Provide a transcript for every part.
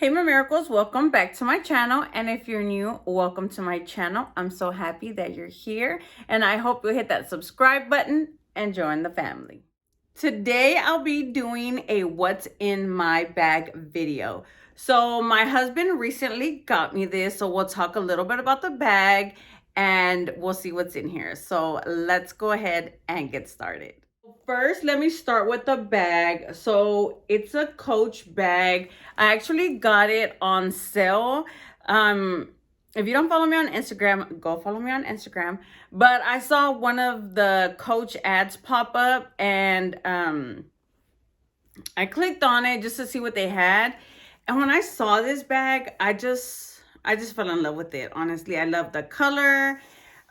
Hey my miracles, welcome back to my channel, and if you're new, welcome to my channel. I'm so happy that you're here, and I hope you'll hit that subscribe button and join the family. Today I'll be doing a what's in my bag video. So my husband recently got me this, so we'll talk a little bit about the bag and we'll see what's in here. So let's go ahead and get started. First, let me start with the bag. So it's a Coach bag. I actually got it on sale. If you don't follow me on Instagram, go follow me on Instagram. But I saw one of the Coach ads pop up, and I clicked on it just to see what they had. And when I saw this bag, I just fell in love with it. Honestly, I love the color.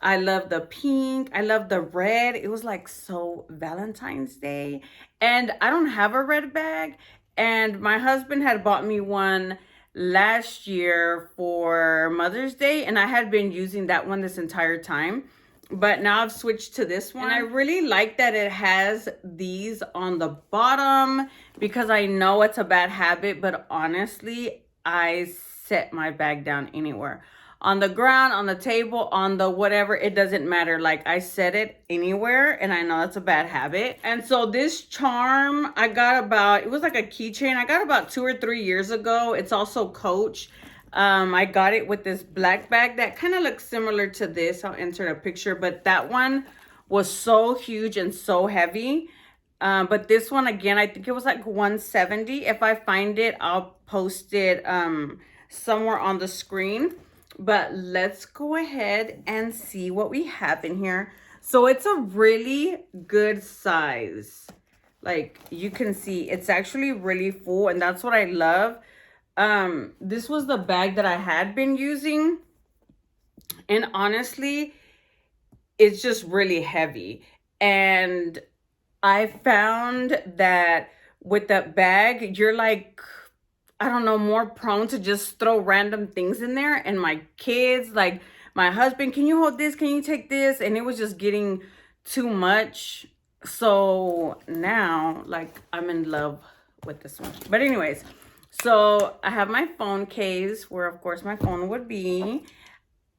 I love the pink. I love the red. It was like so Valentine's Day. And I don't have a red bag. And my husband had bought me one last year for Mother's Day. And I had been using that one this entire time. But now I've switched to this one. And I really like that it has these on the bottom because I know it's a bad habit. But honestly, I set my bag down anywhere. On the ground, on the table, on the whatever, it doesn't matter. Like, I set it anywhere, and I know that's a bad habit. And so this charm, I got about, it was like a keychain. I got about 2 or 3 years ago. It's also Coach. I got it with this black bag that kind of looks similar to this. I'll insert a picture, but that one was so huge and so heavy. But this one, again, I think it was like $170. If I find it, I'll post it somewhere on the screen. But let's go ahead and see what we have in here. So it's a really good size. Like, you can see it's actually really full, and that's what I love. This was the bag that I had been using, and honestly, it's just really heavy. And I found that with that bag, you're like, I don't know, more prone to just throw random things in there. And my kids, like my husband, can you hold this? Can you take this? And it was just getting too much. So now, like, I'm in love with this one. But anyways, so I have my phone case where, of course, my phone would be.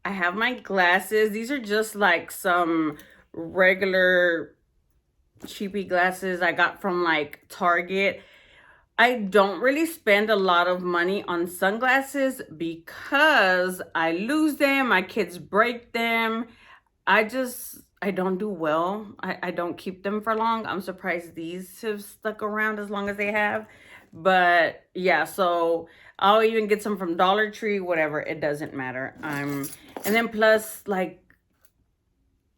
I have my glasses. These are just like some regular cheapy glasses I got from like Target. I don't really spend a lot of money on sunglasses because I lose them, my kids break them. I don't do well. I don't keep them for long. I'm surprised these have stuck around as long as they have. But yeah, so I'll even get some from Dollar Tree, whatever, it doesn't matter. And then plus, like,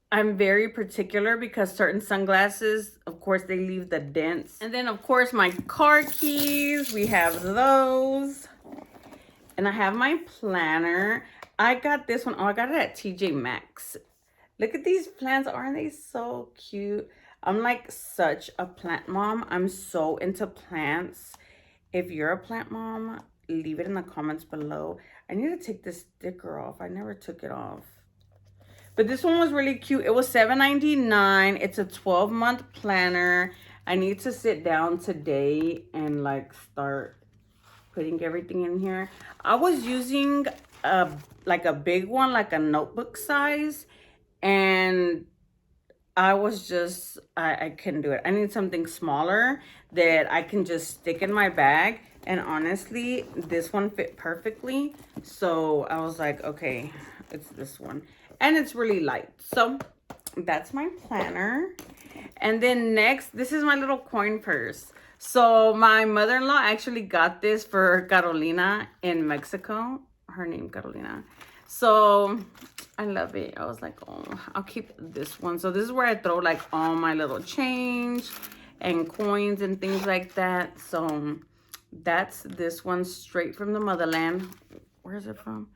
I'm very particular because certain sunglasses, of course, they leave the dents. And then, of course, my car keys, we have those. And I have my planner. I got this one. Oh, I got it at TJ Maxx. Look at these plants. Aren't they so cute? I'm like such a plant mom. I'm so into plants. If you're a plant mom, leave it in the comments below. I need to take this sticker off. I never took it off. But this one was really cute. It was $7.99. It's a 12-month planner. I need to sit down today and like start putting everything in here. I was using like a big one, like a notebook size. And I was just, I couldn't do it. I need something smaller that I can just stick in my bag. And honestly, this one fit perfectly. So I was like, okay, it's this one. And it's really light. So that's my planner. And then next, this is my little coin purse. So my mother-in-law actually got this for Carolina in Mexico. Her name, Carolina. So I love it. I was like, oh, I'll keep this one. So this is where I throw like all my little change and coins and things like that. So that's this one, straight from the motherland. Where is it from?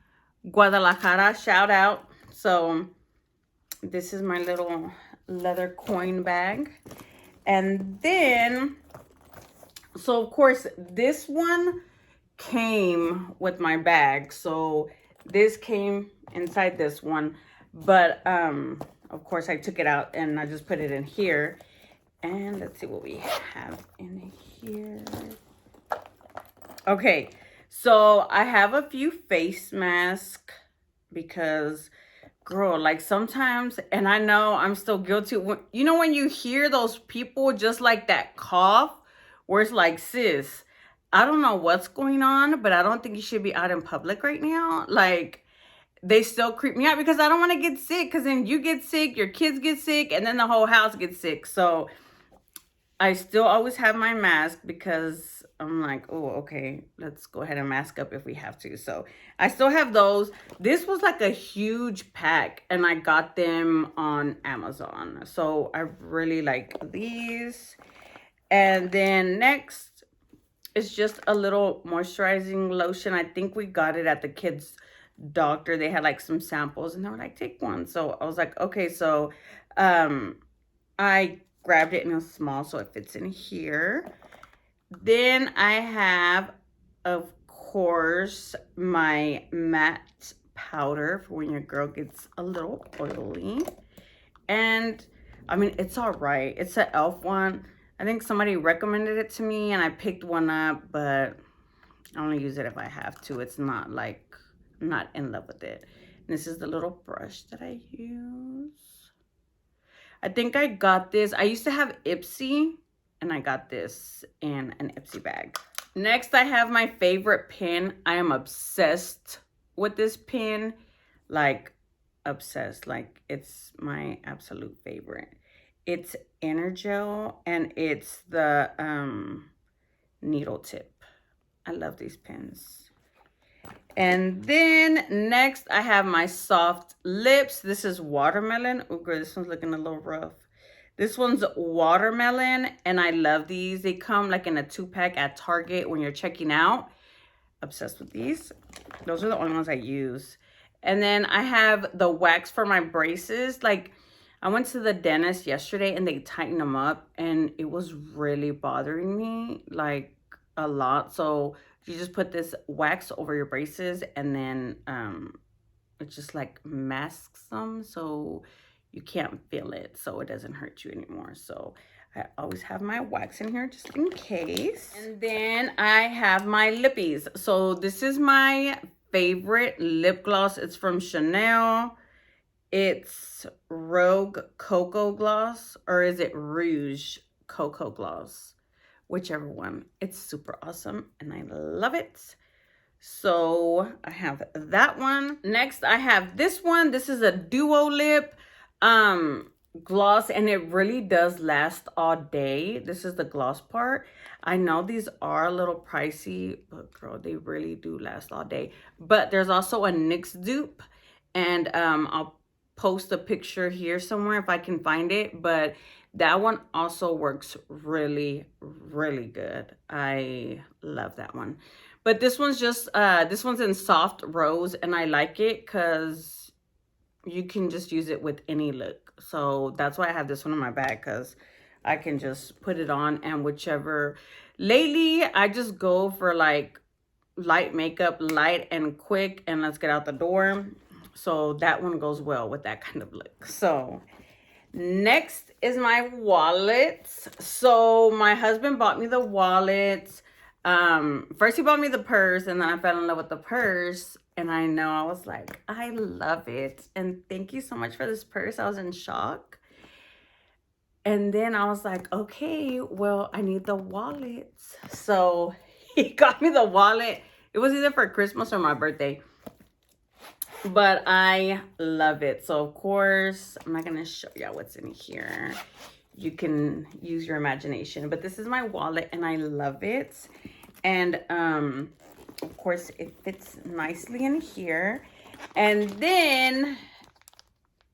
Guadalajara, shout out. So this is my little leather coin bag. And then, so of course, this one came with my bag. So this came inside this one. But of course, I took it out and I just put it in here. And let's see what we have in here. Okay, So I have a few face masks because, girl, like sometimes, and I know I'm still guilty. You know, when you hear those people just like that cough, where it's like, sis, I don't know what's going on, but I don't think you should be out in public right now. Like, they still creep me out because I don't want to get sick, because then you get sick, your kids get sick, and then the whole house gets sick. So I still always have my mask because I'm like, oh, okay, let's go ahead and mask up if we have to. So I still have those. This was like a huge pack, and I got them on Amazon. So I really like these. And then next is just a little moisturizing lotion. I think we got it at the kids' doctor. They had like some samples, and they were like, take one. So I was like, okay, so I grabbed it in a small so it fits in here. Then I have, of course, my matte powder for when your girl gets a little oily. And I mean, it's all right. It's an e.l.f. one. I think somebody recommended it to me and I picked one up, but I only use it if I have to. It's not like, I'm not in love with it. And this is the little brush that I use. I think I got this. I used to have Ipsy, and I got this in an Ipsy bag. Next, I have my favorite pin. I am obsessed with this pin. Like, obsessed. Like, it's my absolute favorite. It's Energel, and it's the needle tip. I love these pins. And then next I have my soft lips. This is watermelon. Oh girl, this one's looking a little rough. This one's watermelon, and I love these. They come like in a 2-pack at Target when you're checking out. Obsessed with these. Those are the only ones I use. And then I have the wax for my braces. Like, I went to the dentist yesterday and they tightened them up, and it was really bothering me like a lot. So you just put this wax over your braces, and then it just like masks them so you can't feel it, so it doesn't hurt you anymore. So I always have my wax in here just in case. And then I have my lippies. So this is my favorite lip gloss. It's from Chanel. It's Rogue Cocoa Gloss, or is it Rouge Cocoa Gloss? Whichever one. It's super awesome and I love it. So I have that one. Next, I have this one. This is a duo lip gloss, and it really does last all day. This is the gloss part. I know these are a little pricey, but girl, they really do last all day. But there's also a NYX dupe, and I'll post a picture here somewhere if I can find it, but that one also works really, really good. I love that one. But this one's just, this one's in soft rose, and I like it because you can just use it with any look. So that's why I have this one in my bag, because I can just put it on and whichever. Lately, I just go for like light makeup, light and quick, and let's get out the door. So that one goes well with that kind of look. So next is my wallets. So my husband bought me the wallets. First he bought me the purse, and then I fell in love with the purse. And I know, I was like, I love it. And thank you so much for this purse. I was in shock. And then I was like, okay, well, I need the wallets. So he got me the wallet. It was either for Christmas or my birthday. But I love it. So, of course, I'm not going to show y'all what's in here. You can use your imagination. But this is my wallet, and I love it. And, of course, it fits nicely in here. And then,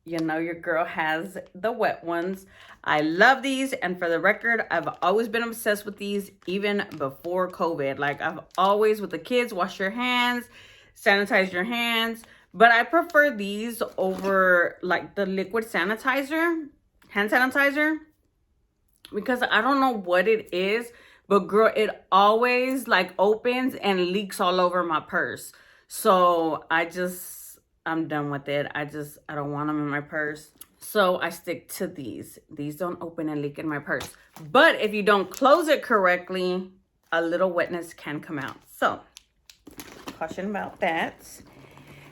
you know, your girl has the wet ones. I love these. And for the record, I've always been obsessed with these, even before COVID. Like, I've always, with the kids, wash your hands, sanitize your hands. But I prefer these over like the liquid sanitizer, hand sanitizer, because I don't know what it is, but girl, it always like opens and leaks all over my purse. So I'm done with it. I don't want them in my purse. So I stick to these. These don't open and leak in my purse. But if you don't close it correctly, a little wetness can come out. So caution about that.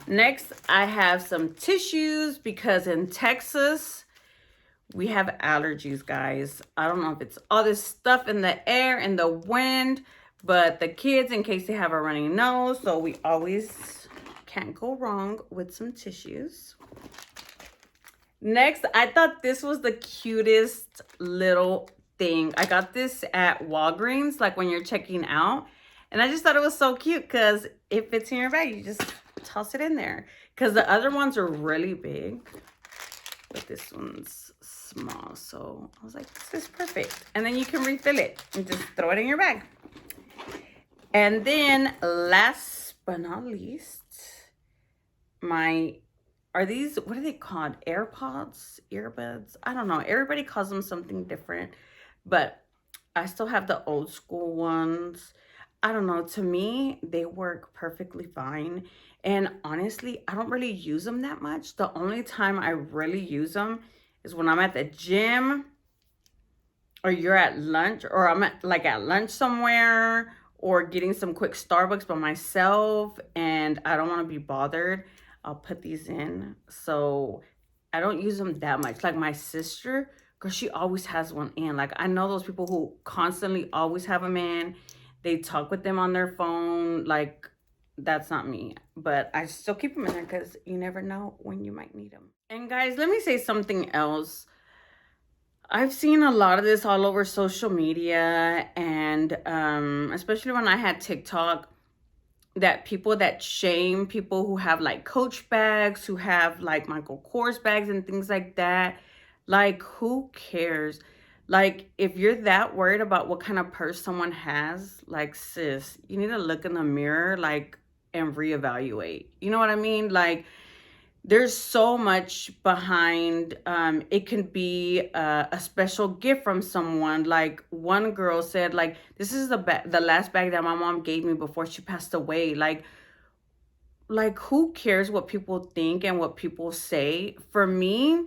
Next, I have some tissues because in Texas, we have allergies, guys. I don't know if it's all this stuff in the air and the wind, but the kids, in case they have a runny nose, so we always can't go wrong with some tissues. Next, I thought this was the cutest little thing. I got this at Walgreens, like when you're checking out. And I just thought it was so cute because it fits in your bag. You just toss it in there. Because the other ones are really big. But this one's small. So I was like, this is perfect. And then you can refill it and just throw it in your bag. And then last but not least, are these, what are they called? AirPods? Earbuds? I don't know. Everybody calls them something different. But I still have the old school ones. I don't know. To me, they work perfectly fine. And honestly, I don't really use them that much. The only time I really use them is when I'm at the gym or you're at lunch or I'm at lunch somewhere or getting some quick Starbucks by myself and I don't want to be bothered. I'll put these in. So I don't use them that much. Like my sister, girl, she always has one in. Like I know those people who constantly always have them in. They talk with them on their phone. Like that's not me. But I still keep them in there because you never know when you might need them. And guys, let me say something else. I've seen a lot of this all over social media and especially when I had TikTok, that people that shame people who have like Coach bags, who have like Michael Kors bags and things like that. Like, who cares? Like, if you're that worried about what kind of purse someone has, like, sis, you need to look in the mirror, like, and reevaluate. You know what I mean? Like, there's so much behind. It can be a special gift from someone. Like one girl said, like, this is the last bag that my mom gave me before she passed away. Like who cares what people think and what people say? For me,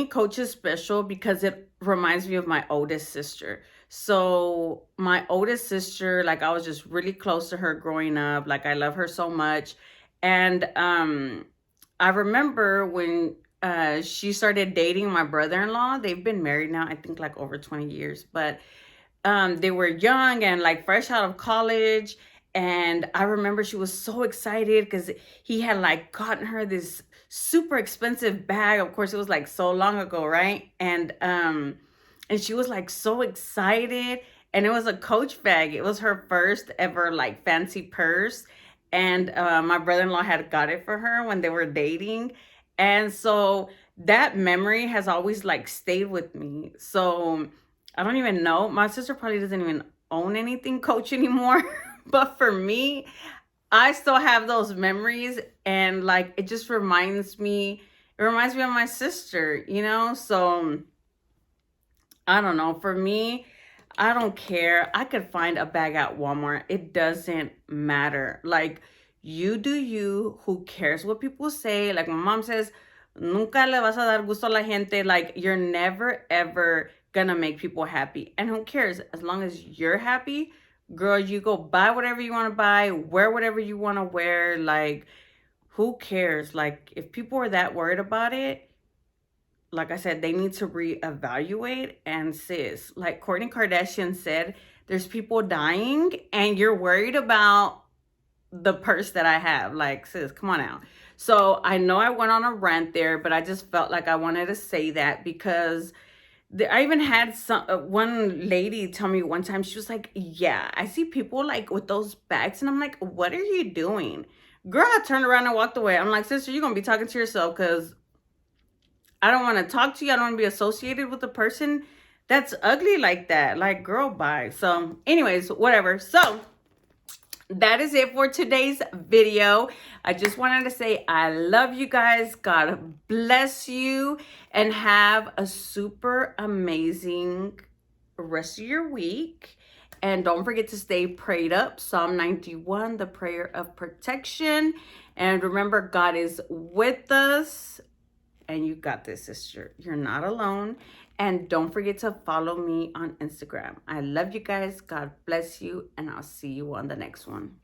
Coach is special because it reminds me of my oldest sister. So my oldest sister, like I was just really close to her growing up. Like I love her so much. And I remember when she started dating my brother-in-law. They've been married now, I think like over 20 years. But they were young and like fresh out of college. And I remember she was so excited because he had like gotten her this super expensive bag. Of course, it was like so long ago, right? And she was like so excited. And it was a Coach bag. It was her first ever like fancy purse. And my brother-in-law had got it for her when they were dating. And so that memory has always like stayed with me. So I don't even know. My sister probably doesn't even own anything Coach anymore. But for me, I still have those memories. And like, it reminds me of my sister, you know? So I don't know. For me, I don't care. I could find a bag at Walmart. It doesn't matter. Like, you do you. Who cares what people say? Like my mom says, nunca le vas a dar gusto a la gente. Like, you're never, ever gonna make people happy. And who cares? As long as you're happy, girl, you go buy whatever you want to buy, wear whatever you want to wear. Like, who cares? Like, if people are that worried about it, like I said, they need to reevaluate. And sis, like Kourtney Kardashian said, there's people dying and you're worried about the purse that I have. Like, sis, come on out. So I know I went on a rant there, but I just felt like I wanted to say that because I even had one lady tell me one time, she was like, yeah, I see people like with those bags. And I'm like, what are you doing? Girl, I turned around and walked away. I'm like, sister, you're going to be talking to yourself because I don't want to talk to you. I don't want to be associated with a person that's ugly like that. Like, girl, bye. So anyways, whatever. So that is it for today's video. I just wanted to say I love you guys. God bless you and have a super amazing rest of your week. And don't forget to stay prayed up. Psalm 91, the prayer of protection. And remember, God is with us. And you got this, sister. You're not alone. And don't forget to follow me on Instagram. I love you guys. God bless you. And I'll see you on the next one.